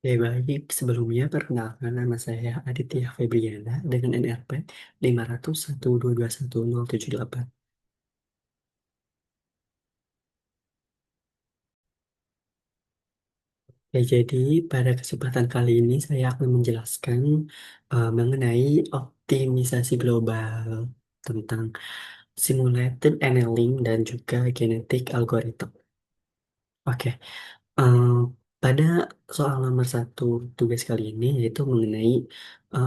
Ya baik, sebelumnya perkenalkan nama saya Aditya Febriana dengan NRP 50012210078. Ya, jadi pada kesempatan kali ini saya akan menjelaskan mengenai optimisasi global tentang simulated annealing dan juga genetic algorithm. Oke, eh, pada soal nomor satu tugas kali ini yaitu mengenai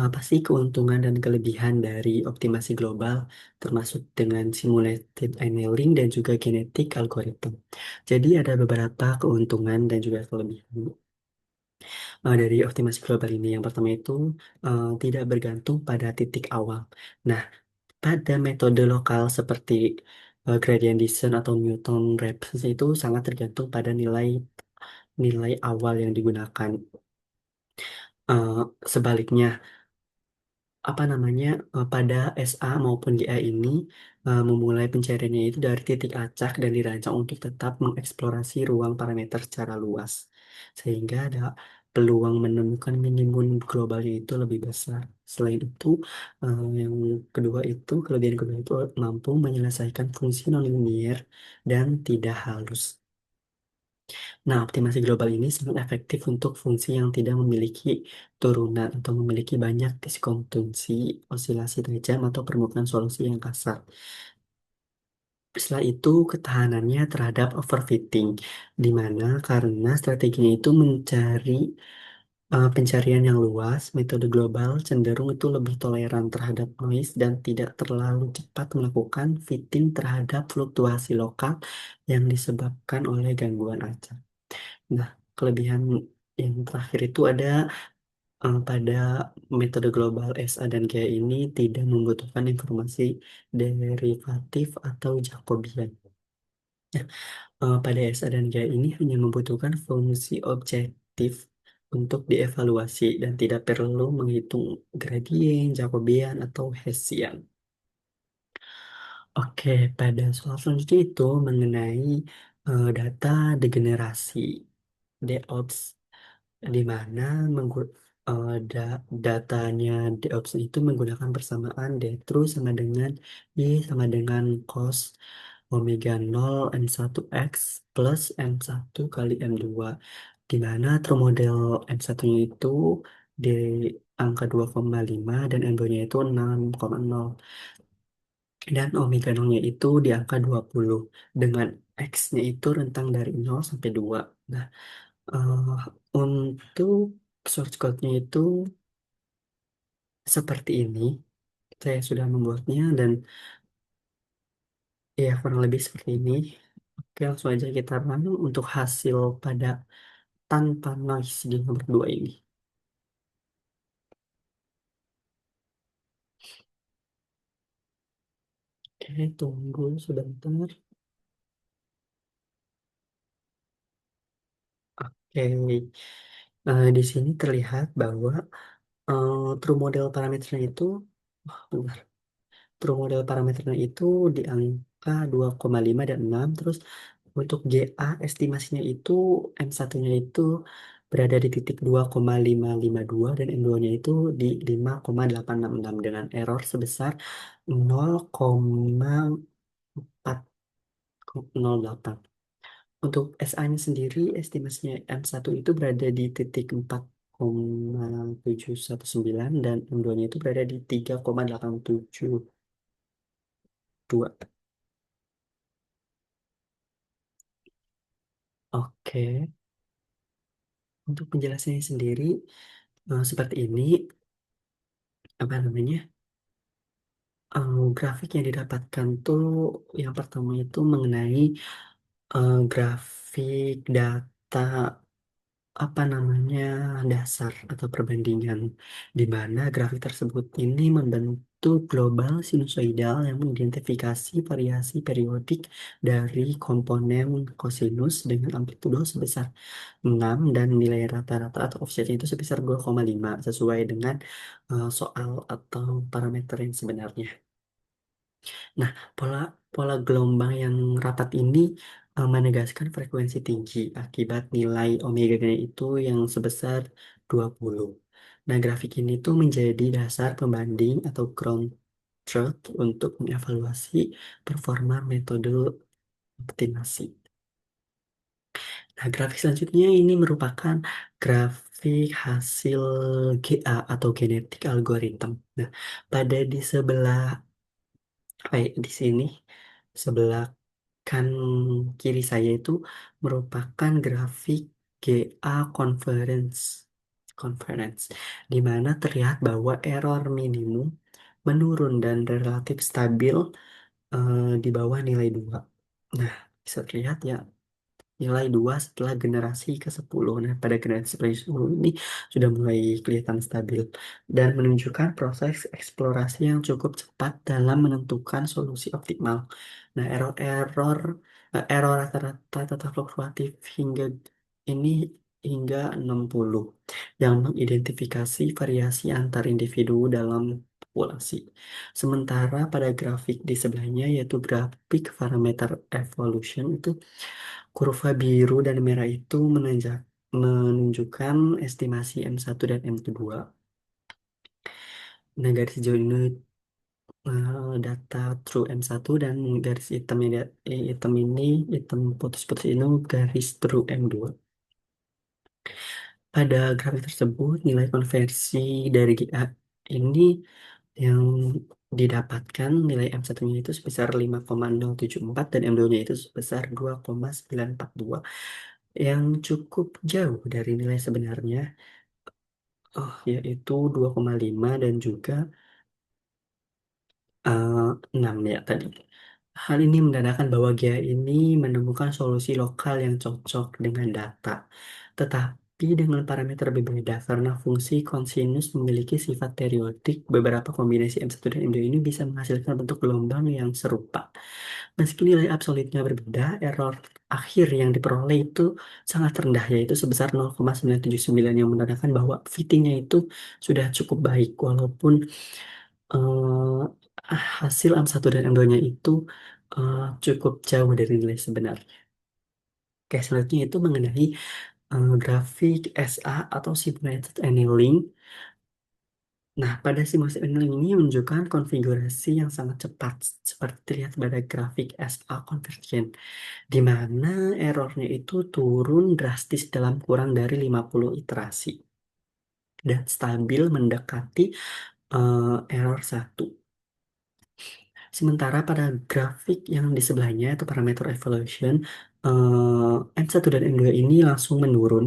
apa sih keuntungan dan kelebihan dari optimasi global termasuk dengan simulated annealing dan juga genetic algorithm. Jadi ada beberapa keuntungan dan juga kelebihan dari optimasi global ini. Yang pertama itu tidak bergantung pada titik awal. Nah, pada metode lokal seperti gradient descent atau Newton Raphson itu sangat tergantung pada nilai nilai awal yang digunakan. Sebaliknya, apa namanya, pada SA maupun GA ini memulai pencariannya itu dari titik acak dan dirancang untuk tetap mengeksplorasi ruang parameter secara luas, sehingga ada peluang menemukan minimum globalnya itu lebih besar. Selain itu, yang kedua itu, kelebihan kedua itu mampu menyelesaikan fungsi nonlinear dan tidak halus. Nah, optimasi global ini sangat efektif untuk fungsi yang tidak memiliki turunan atau memiliki banyak diskontinuasi, osilasi tajam, atau permukaan solusi yang kasar. Setelah itu, ketahanannya terhadap overfitting, di mana karena strateginya itu mencari pencarian yang luas, metode global cenderung itu lebih toleran terhadap noise dan tidak terlalu cepat melakukan fitting terhadap fluktuasi lokal yang disebabkan oleh gangguan acak. Nah, kelebihan yang terakhir itu ada pada metode global SA dan GA ini tidak membutuhkan informasi derivatif atau Jacobian. Ya, pada SA dan GA ini hanya membutuhkan fungsi objektif untuk dievaluasi dan tidak perlu menghitung gradien, Jacobian, atau Hessian. Oke, pada soal selanjutnya itu mengenai data degenerasi. DOPS di mana datanya DOPS itu menggunakan persamaan D terus sama dengan Y sama dengan cos omega 0 M1X plus M1 kali M2, di mana true model M1-nya itu di angka 2,5 dan M2-nya itu 6,0 dan omega 0-nya itu di angka 20 dengan X-nya itu rentang dari 0 sampai 2. Nah, Eh, untuk source code-nya itu seperti ini. Saya sudah membuatnya dan ya kurang lebih seperti ini. Oke, langsung aja kita run untuk hasil pada tanpa noise di nomor 2 ini. Oke, tunggu sebentar. Oke, di sini terlihat bahwa true model parameternya itu, bentar. True model parameternya itu di angka 2,5 dan 6. Terus untuk GA estimasinya itu M1-nya itu berada di titik 2,552 dan M2-nya itu di 5,866 dengan error sebesar 0,408. Untuk SA-nya sendiri estimasinya M1 itu berada di titik 4,719 dan M2-nya itu berada di 3,872. Oke, untuk penjelasannya sendiri seperti ini, apa namanya? Grafik yang didapatkan tuh yang pertama itu mengenai grafik data apa namanya dasar atau perbandingan, di mana grafik tersebut ini membentuk global sinusoidal yang mengidentifikasi variasi periodik dari komponen kosinus dengan amplitudo sebesar 6 dan nilai rata-rata atau offsetnya itu sebesar 2,5 sesuai dengan soal atau parameter yang sebenarnya. Nah, pola pola gelombang yang rapat ini menegaskan frekuensi tinggi akibat nilai omega-nya itu yang sebesar 20. Nah, grafik ini tuh menjadi dasar pembanding atau ground truth untuk mengevaluasi performa metode optimasi. Nah, grafik selanjutnya ini merupakan grafik hasil GA atau genetik algorithm. Nah, pada di sebelah di sini sebelah kan kiri saya itu merupakan grafik GA conference di mana terlihat bahwa error minimum menurun dan relatif stabil di bawah nilai 2. Nah, bisa terlihat ya nilai 2 setelah generasi ke-10. Nah, pada generasi ke-10 ini sudah mulai kelihatan stabil dan menunjukkan proses eksplorasi yang cukup cepat dalam menentukan solusi optimal. Nah, error rata-rata tetap fluktuatif ini hingga 60 yang mengidentifikasi variasi antar individu dalam populasi. Sementara pada grafik di sebelahnya yaitu grafik parameter evolution itu kurva biru dan merah itu menunjukkan estimasi M1 dan M2. Nah, garis hijau ini data true M1 dan garis hitam putus-putus ini garis true M2. Pada grafik tersebut, nilai konversi dari GA ini yang didapatkan nilai M1-nya itu sebesar 5,074 dan M2-nya itu sebesar 2,942 yang cukup jauh dari nilai sebenarnya yaitu 2,5 dan juga eh, 6 ya tadi. Hal ini menandakan bahwa GA ini menemukan solusi lokal yang cocok dengan data, tetapi dengan parameter berbeda karena fungsi kosinus memiliki sifat periodik. Beberapa kombinasi M1 dan M2 ini bisa menghasilkan bentuk gelombang yang serupa. Meski nilai absolutnya berbeda, error akhir yang diperoleh itu sangat rendah, yaitu sebesar 0,979 yang menandakan bahwa fittingnya itu sudah cukup baik, walaupun hasil M1 dan M2-nya itu cukup jauh dari nilai sebenarnya. Oke, selanjutnya itu mengenai grafik SA atau Simulated Annealing. Nah, pada simulasi annealing ini menunjukkan konfigurasi yang sangat cepat, seperti terlihat pada grafik SA Conversion, di mana errornya itu turun drastis dalam kurang dari 50 iterasi dan stabil mendekati error 1. Sementara pada grafik yang di sebelahnya itu parameter evolution, M1 dan M2 ini langsung menurun.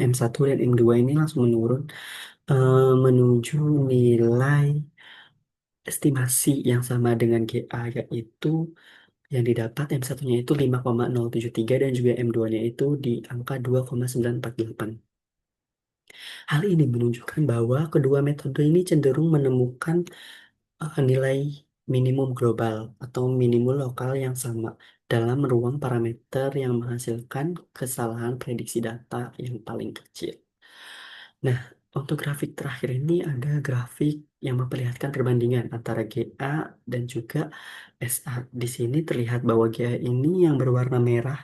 M1 dan M2 ini langsung menurun menuju nilai estimasi yang sama dengan GA, yaitu yang didapat M1-nya itu 5,073 dan juga M2-nya itu di angka 2,948. Hal ini menunjukkan bahwa kedua metode ini cenderung menemukan nilai minimum global atau minimum lokal yang sama dalam ruang parameter yang menghasilkan kesalahan prediksi data yang paling kecil. Nah, untuk grafik terakhir ini ada grafik yang memperlihatkan perbandingan antara GA dan juga SA. Di sini terlihat bahwa GA ini yang berwarna merah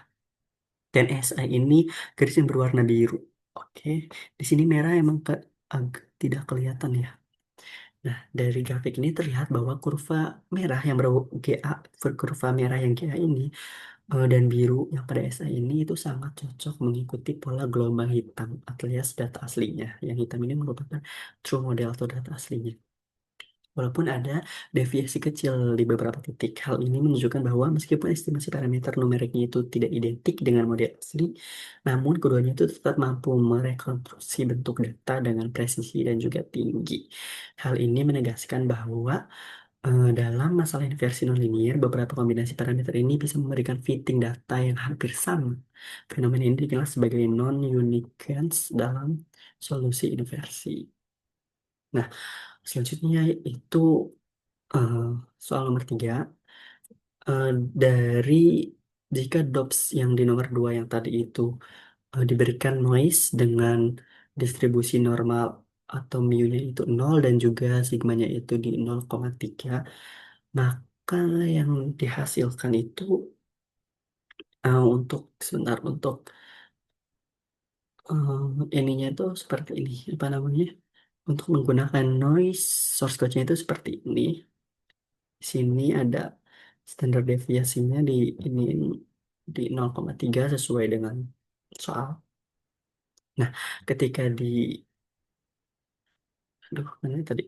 dan SA ini garis yang berwarna biru. Oke, di sini merah emang agak tidak kelihatan ya. Nah, dari grafik ini terlihat bahwa kurva merah yang GA, kurva merah yang GA ini dan biru yang pada SA ini itu sangat cocok mengikuti pola gelombang hitam alias data aslinya. Yang hitam ini merupakan true model atau data aslinya. Walaupun ada deviasi kecil di beberapa titik, hal ini menunjukkan bahwa meskipun estimasi parameter numeriknya itu tidak identik dengan model asli, namun keduanya itu tetap mampu merekonstruksi bentuk data dengan presisi dan juga tinggi. Hal ini menegaskan bahwa dalam masalah inversi nonlinear, beberapa kombinasi parameter ini bisa memberikan fitting data yang hampir sama. Fenomena ini dikenal sebagai non-uniqueness dalam solusi inversi. Nah, selanjutnya itu eh, soal nomor 3. Eh, dari jika DOPS yang di nomor 2 yang tadi itu diberikan noise dengan distribusi normal atau mu-nya itu 0 dan juga sigmanya itu di 0,3. Maka yang dihasilkan itu untuk sebentar untuk ininya itu seperti ini apa namanya? Untuk menggunakan noise source code-nya itu seperti ini. Di sini ada standar deviasinya ini di 0,3 sesuai dengan soal. Nah, ketika di aduh mana tadi?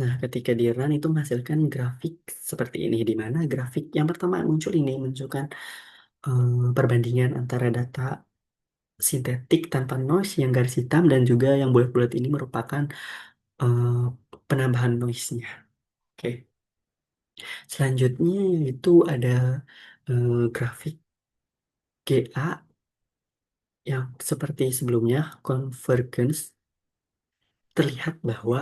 Nah, ketika di run itu menghasilkan grafik seperti ini, di mana grafik yang pertama muncul ini menunjukkan perbandingan antara data sintetik tanpa noise yang garis hitam dan juga yang bulat-bulat ini merupakan eh, penambahan noise-nya. Oke. Selanjutnya itu ada grafik GA yang seperti sebelumnya convergence terlihat bahwa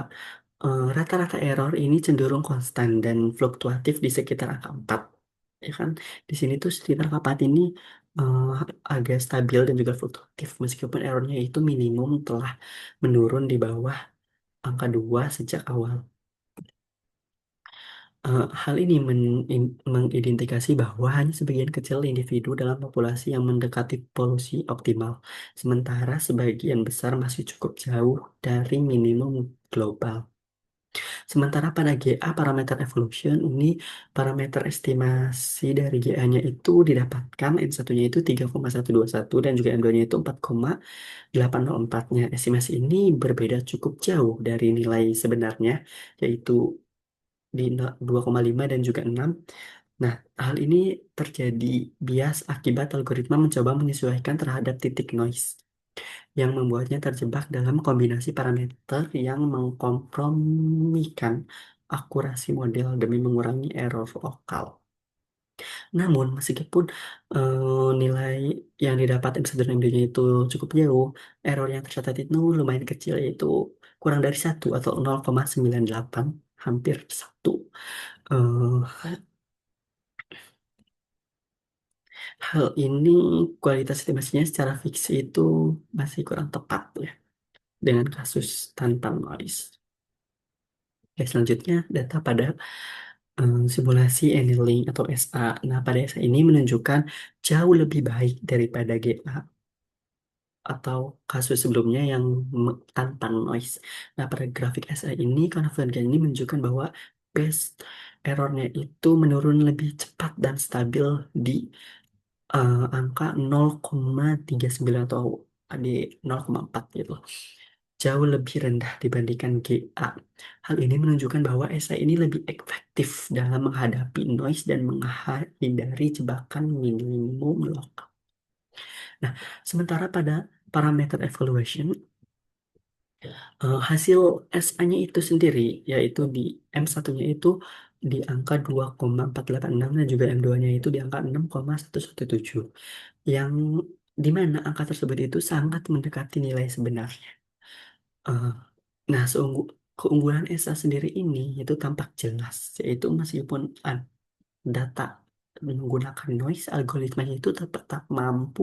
rata-rata error ini cenderung konstan dan fluktuatif di sekitar angka 4. Ya kan? Di sini tuh sekitar angka 4 ini eh, agak stabil dan juga fluktuatif meskipun errornya itu minimum telah menurun di bawah angka 2 sejak awal. Hal ini mengidentifikasi bahwa hanya sebagian kecil individu dalam populasi yang mendekati polusi optimal, sementara sebagian besar masih cukup jauh dari minimum global. Sementara pada GA parameter evolution ini parameter estimasi dari GA-nya itu didapatkan N1-nya itu 3,121 dan juga M2-nya itu 4,804-nya. Estimasi ini berbeda cukup jauh dari nilai sebenarnya yaitu di 2,5 dan juga 6. Nah, hal ini terjadi bias akibat algoritma mencoba menyesuaikan terhadap titik noise yang membuatnya terjebak dalam kombinasi parameter yang mengkompromikan akurasi model demi mengurangi error lokal. Namun, meskipun nilai yang didapat M1 dan MD-nya itu cukup jauh, error yang tercatat itu lumayan kecil, yaitu kurang dari satu atau 0,98, hampir satu. Eh, Hal ini kualitas estimasinya secara fiksi itu masih kurang tepat ya dengan kasus tanpa noise. Oke, selanjutnya data pada simulasi annealing atau SA. Nah, pada SA ini menunjukkan jauh lebih baik daripada GA atau kasus sebelumnya yang tanpa noise. Nah, pada grafik SA ini, konvergen ini menunjukkan bahwa base errornya itu menurun lebih cepat dan stabil di angka 0,39 atau di 0,4 gitu. Jauh lebih rendah dibandingkan GA. Hal ini menunjukkan bahwa SI ini lebih efektif dalam menghadapi noise dan menghindari jebakan minimum lokal. Nah, sementara pada parameter evaluation, hasil SA-nya itu sendiri, yaitu di M1-nya itu di angka 2,486 dan juga M2-nya itu di angka 6,117, yang dimana angka tersebut itu sangat mendekati nilai sebenarnya. Eh, Nah, keunggulan ESA sendiri ini itu tampak jelas, yaitu meskipun data menggunakan noise, algoritmanya itu tetap mampu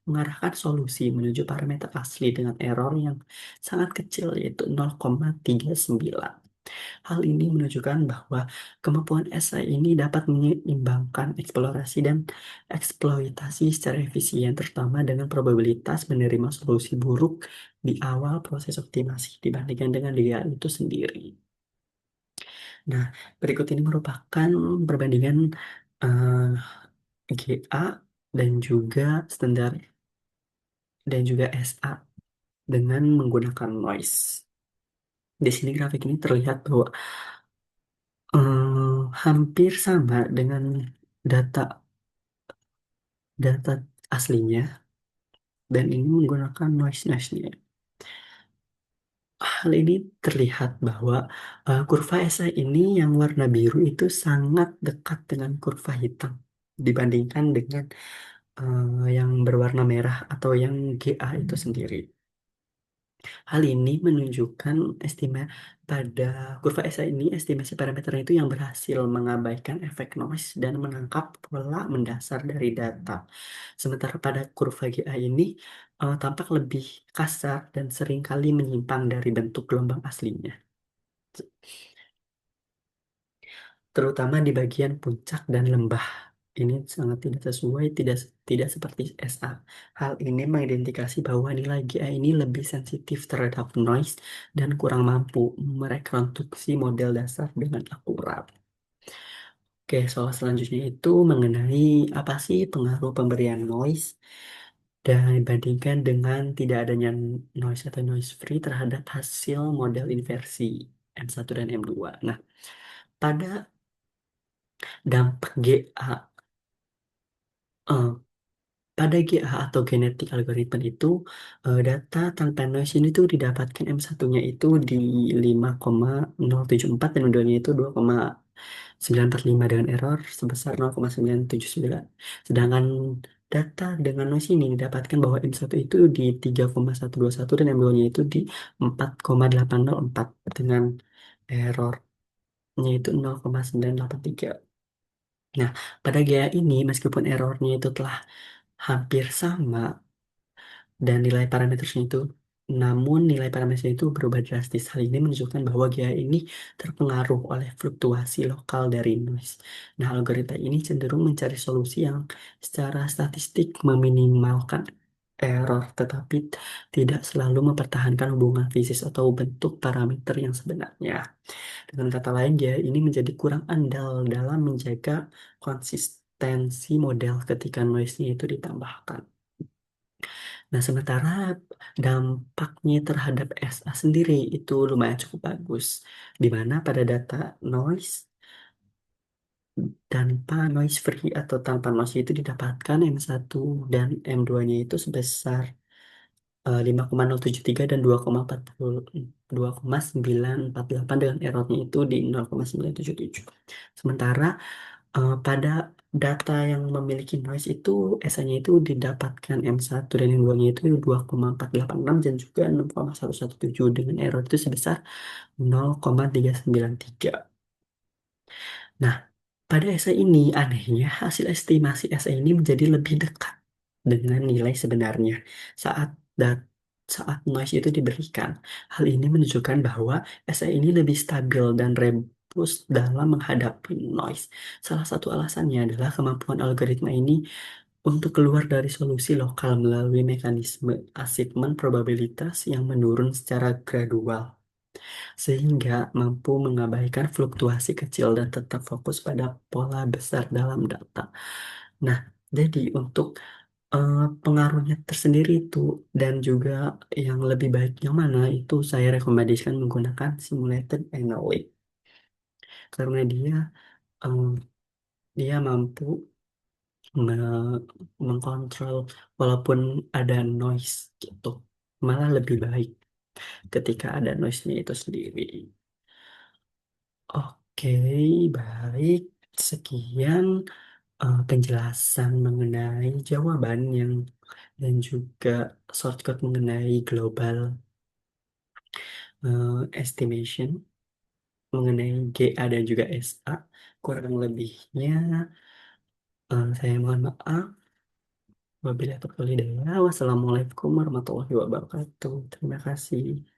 mengarahkan solusi menuju parameter asli dengan error yang sangat kecil, yaitu 0,39. Hal ini menunjukkan bahwa kemampuan SI ini dapat menyeimbangkan eksplorasi dan eksploitasi secara efisien, terutama dengan probabilitas menerima solusi buruk di awal proses optimasi dibandingkan dengan dia itu sendiri. Nah, berikut ini merupakan perbandingan eh, GA dan juga standar dan juga SA dengan menggunakan noise. Di sini grafik ini terlihat bahwa hampir sama dengan data data aslinya dan ini menggunakan noise-nya. Hal ini terlihat bahwa kurva SI ini yang warna biru itu sangat dekat dengan kurva hitam dibandingkan dengan yang berwarna merah atau yang GA itu sendiri. Hal ini menunjukkan pada kurva SI ini estimasi parameternya itu yang berhasil mengabaikan efek noise dan menangkap pola mendasar dari data. Sementara pada kurva GA ini tampak lebih kasar dan seringkali menyimpang dari bentuk gelombang aslinya. terutama di bagian puncak dan lembah. Ini sangat tidak sesuai, tidak seperti SA. Hal ini mengidentifikasi bahwa nilai GA ini lebih sensitif terhadap noise dan kurang mampu merekonstruksi model dasar dengan akurat. Oke, soal selanjutnya itu mengenai apa sih pengaruh pemberian noise dan dibandingkan dengan tidak adanya noise atau noise free terhadap hasil model inversi M1 dan M2. Nah, pada dampak GA, eh, pada GA atau genetik algoritma itu, data tanpa noise ini tuh didapatkan M1-nya itu di 5,074 dan M2-nya itu 2,945 dengan error sebesar 0,979. Sedangkan data dengan noise ini didapatkan bahwa M1 itu di 3,121 dan M2-nya itu di 4,804 dengan errornya itu 0,983. Nah, pada GA ini meskipun errornya itu telah hampir sama, dan nilai parameternya itu namun nilai parameternya itu berubah drastis. Hal ini menunjukkan bahwa GA ini terpengaruh oleh fluktuasi lokal dari noise. Nah, algoritma ini cenderung mencari solusi yang secara statistik meminimalkan error, tetapi tidak selalu mempertahankan hubungan fisis atau bentuk parameter yang sebenarnya. Dengan kata lain, GA ini menjadi kurang andal dalam menjaga konsistensi model ketika noise-nya itu ditambahkan. Nah, sementara dampaknya terhadap SA sendiri itu lumayan cukup bagus, di mana pada data noise tanpa noise free atau tanpa noise itu didapatkan M1 dan M2-nya itu sebesar 5,073 dan 2,948 dengan errornya itu di 0,977. Sementara pada data yang memiliki noise itu, SA-nya itu didapatkan M1 dan M2-nya itu 2,486 dan juga 6,117 dengan error itu sebesar 0,393. Nah, pada essay ini, anehnya hasil estimasi essay ini menjadi lebih dekat dengan nilai sebenarnya saat dat saat noise itu diberikan. Hal ini menunjukkan bahwa essay ini lebih stabil dan robust dalam menghadapi noise. Salah satu alasannya adalah kemampuan algoritma ini untuk keluar dari solusi lokal melalui mekanisme achievement probabilitas yang menurun secara gradual, sehingga mampu mengabaikan fluktuasi kecil dan tetap fokus pada pola besar dalam data. Nah, jadi untuk pengaruhnya tersendiri itu dan juga yang lebih baik yang mana itu saya rekomendasikan menggunakan simulated annealing karena eh, dia mampu mengkontrol walaupun ada noise gitu, malah lebih baik ketika ada noise-nya itu sendiri. Oke, baik. Sekian penjelasan mengenai jawaban yang dan juga shortcut mengenai global estimation mengenai GA dan juga SA. Kurang lebihnya saya mohon maaf. Wabillahi taufiq wal hidayah. Wassalamualaikum warahmatullahi wabarakatuh. Terima kasih.